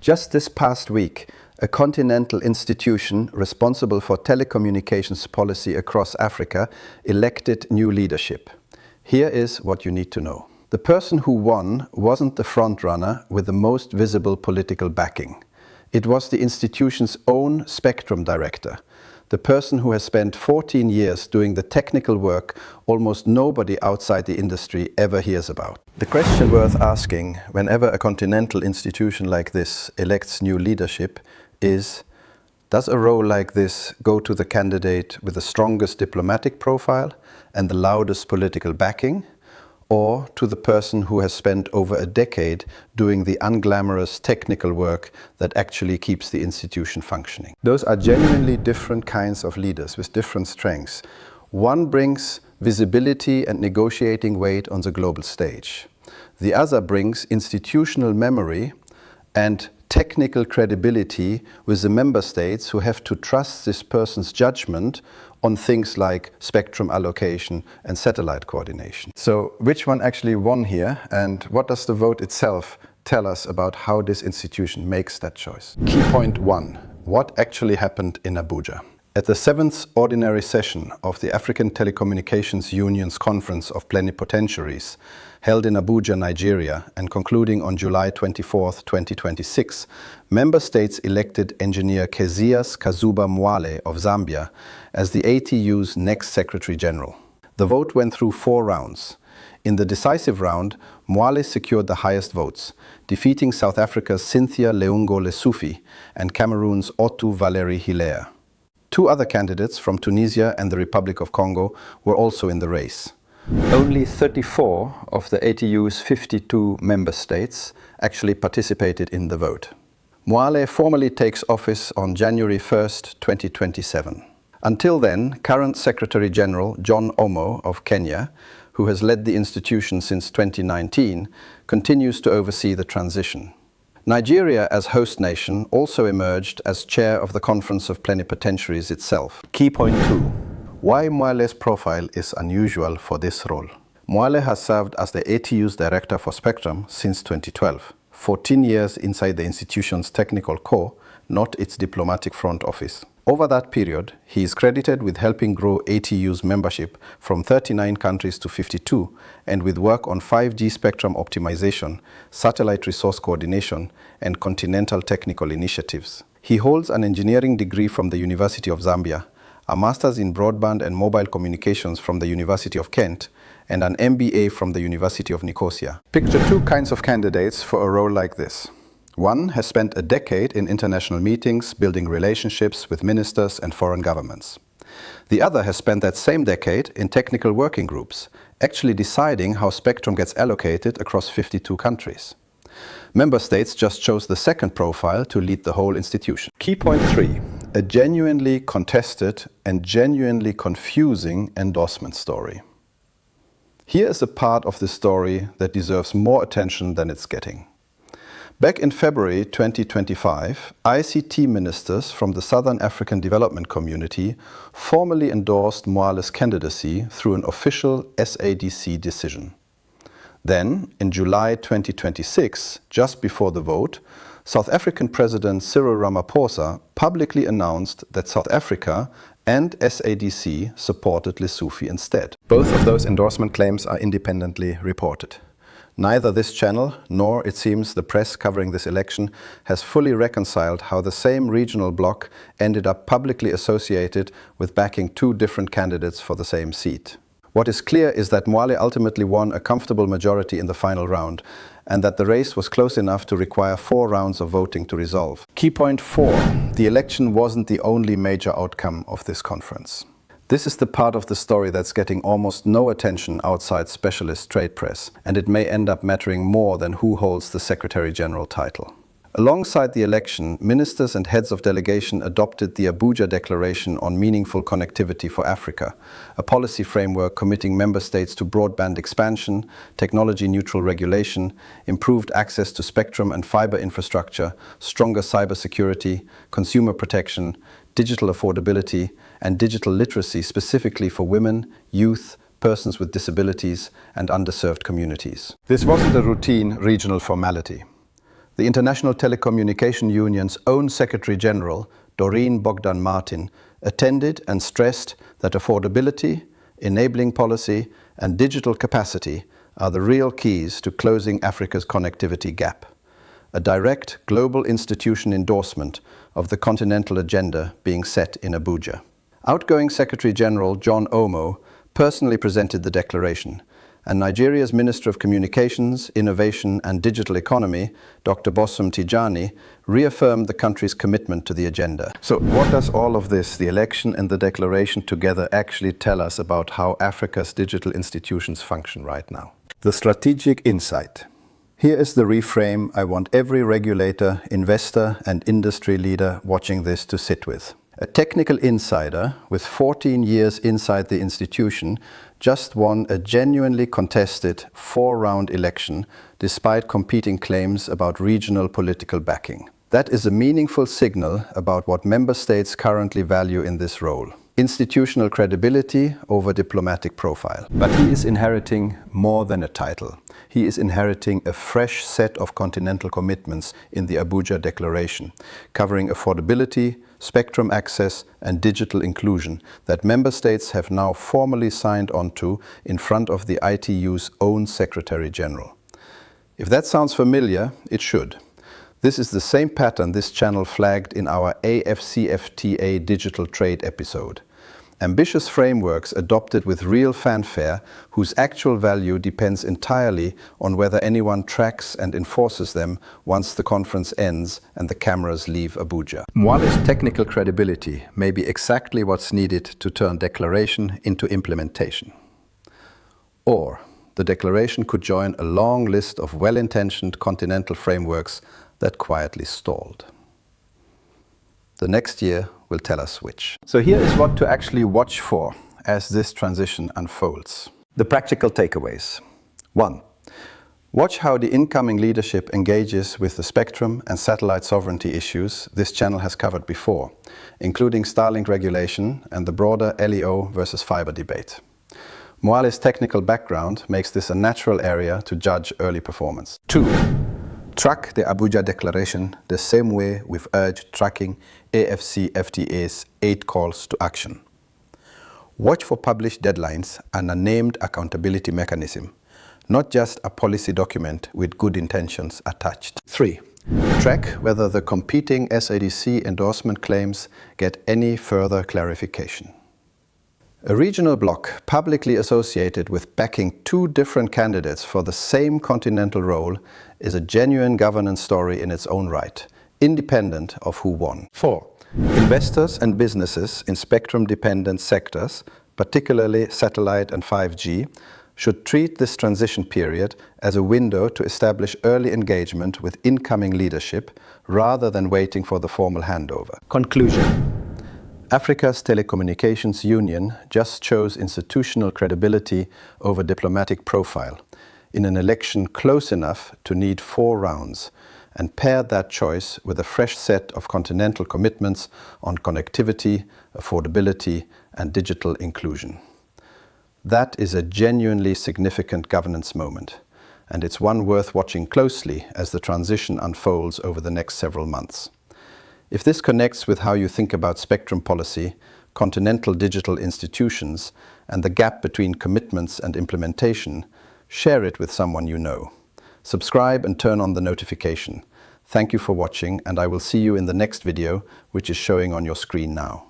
Just this past week, a Continental institution responsible for telecommunications policy across Africa elected new leadership. Here is what you need to know. The person who won wasn't the frontrunner with the most visible political backing. It was the institution's own spectrum director, the person who has spent 14 years doing the technical work almost nobody outside the industry ever hears about. The question worth asking whenever a continental institution like this elects new leadership is, does a role like this go to the candidate with the strongest diplomatic profile and the loudest political backing, or to the person who has spent over a decade doing the unglamorous technical work that actually keeps the institution functioning? Those are genuinely different kinds of leaders with different strengths. One brings visibility and negotiating weight on the global stage. The other brings institutional memory and technical credibility with the member states who have to trust this person's judgment on things like spectrum allocation and satellite coordination. So which one actually won here, and what does the vote itself tell us about how this institution makes that choice? Key point 1. What actually happened in Abuja? At the 7th ordinary session of the African Telecommunications Union's Conference of Plenipotentiaries, held in Abuja, Nigeria, and concluding on July 24, 2026, member states elected engineer Kezias Kazuba Mwale of Zambia as the ATU's next Secretary General. The vote went through 4 rounds. In the decisive round, Mwale secured the highest votes, defeating South Africa's Cynthia Leungo Lesufi and Cameroon's Otto Valeri Hilaire. 2 other candidates from Tunisia and the Republic of Congo were also in the race. Only 34 of the ATU's 52 member states actually participated in the vote. Mwale formally takes office on January 1st, 2027. Until then, current Secretary General John Omo of Kenya, who has led the institution since 2019, continues to oversee the transition. Nigeria, as host nation, also emerged as chair of the Conference of Plenipotentiaries itself. Key point 2. Why Mwale's profile is unusual for this role. Mwale has served as the ATU's Director for Spectrum since 2012, 14 years inside the institution's technical core, not its diplomatic front office. Over that period, he is credited with helping grow ATU's membership from 39 countries to 52, and with work on 5G spectrum optimization, satellite resource coordination, and continental technical initiatives. He holds an engineering degree from the University of Zambia, a master's in broadband and mobile communications from the University of Kent, and an MBA from the University of Nicosia. Picture 2 kinds of candidates for a role like this. One has spent a decade in international meetings, building relationships with ministers and foreign governments. The other has spent that same decade in technical working groups, actually deciding how spectrum gets allocated across 52 countries. Member states just chose the second profile to lead the whole institution. Key point 3. A genuinely contested and genuinely confusing endorsement story. Here is a part of the story that deserves more attention than it's getting. Back in February 2025, ICT ministers from the Southern African Development Community formally endorsed Mwale's candidacy through an official SADC decision. Then, in July 2026, just before the vote, South African President Cyril Ramaphosa publicly announced that South Africa and SADC supported Lesufi instead. Both of those endorsement claims are independently reported. Neither this channel, nor, it seems, the press covering this election, has fully reconciled how the same regional bloc ended up publicly associated with backing 2 different candidates for the same seat. What is clear is that Mwale ultimately won a comfortable majority in the final round, and that the race was close enough to require 4 rounds of voting to resolve. Key point 4. The election wasn't the only major outcome of this conference. This is the part of the story that's getting almost no attention outside specialist trade press, and it may end up mattering more than who holds the Secretary General title. Alongside the election, ministers and heads of delegation adopted the Abuja Declaration on Meaningful Connectivity for Africa, a policy framework committing member states to broadband expansion, technology-neutral regulation, improved access to spectrum and fiber infrastructure, stronger cybersecurity, consumer protection, digital affordability, and digital literacy specifically for women, youth, persons with disabilities, and underserved communities. This wasn't a routine regional formality. The International Telecommunication Union's own Secretary General, Doreen Bogdan Martin, attended and stressed that affordability, enabling policy, and digital capacity are the real keys to closing Africa's connectivity gap. A direct global institution endorsement of the Continental agenda being set in Abuja. Outgoing Secretary General John Omo personally presented the declaration, and Nigeria's Minister of Communications, Innovation and Digital Economy, Dr. Bosom Tijani, reaffirmed the country's commitment to the agenda. So what does all of this, the election and the declaration together, actually tell us about how Africa's digital institutions function right now? The strategic insight. Here is the reframe I want every regulator, investor and industry leader watching this to sit with. A technical insider with 14 years inside the institution just won a genuinely contested 4-round election despite competing claims about regional political backing. That is a meaningful signal about what member states currently value in this role. Institutional credibility over diplomatic profile. But he is inheriting more than a title. He is inheriting a fresh set of continental commitments in the Abuja Declaration, covering affordability, spectrum access and digital inclusion that member states have now formally signed onto in front of the ITU's own Secretary General. If that sounds familiar, it should. This is the same pattern this channel flagged in our AFCFTA digital trade episode. Ambitious frameworks adopted with real fanfare whose actual value depends entirely on whether anyone tracks and enforces them once the conference ends and the cameras leave Abuja. Mwale's technical credibility may be exactly what's needed to turn declaration into implementation. Or the declaration could join a long list of well-intentioned continental frameworks that quietly stalled. The next year will tell us which. So here is what to actually watch for as this transition unfolds. The practical takeaways. 1. Watch how the incoming leadership engages with the spectrum and satellite sovereignty issues this channel has covered before, including Starlink regulation and the broader LEO versus fiber debate. Mwale's technical background makes this a natural area to judge early performance. 2. Track the Abuja Declaration the same way we've urged tracking AFCFTA's 8 calls to action. Watch for published deadlines and a named accountability mechanism, not just a policy document with good intentions attached. 3. Track whether the competing SADC endorsement claims get any further clarification. A regional bloc publicly associated with backing 2 different candidates for the same continental role is a genuine governance story in its own right, independent of who won. 4. Investors and businesses in spectrum-dependent sectors, particularly satellite and 5G, should treat this transition period as a window to establish early engagement with incoming leadership rather than waiting for the formal handover. Conclusion. Africa's Telecommunications Union just chose institutional credibility over diplomatic profile in an election close enough to need 4 rounds, and paired that choice with a fresh set of continental commitments on connectivity, affordability, and digital inclusion. That is a genuinely significant governance moment, and it's one worth watching closely as the transition unfolds over the next several months. If this connects with how you think about spectrum policy, continental digital institutions, and the gap between commitments and implementation, share it with someone you know. Subscribe and turn on the notification. Thank you for watching, and I will see you in the next video, which is showing on your screen now.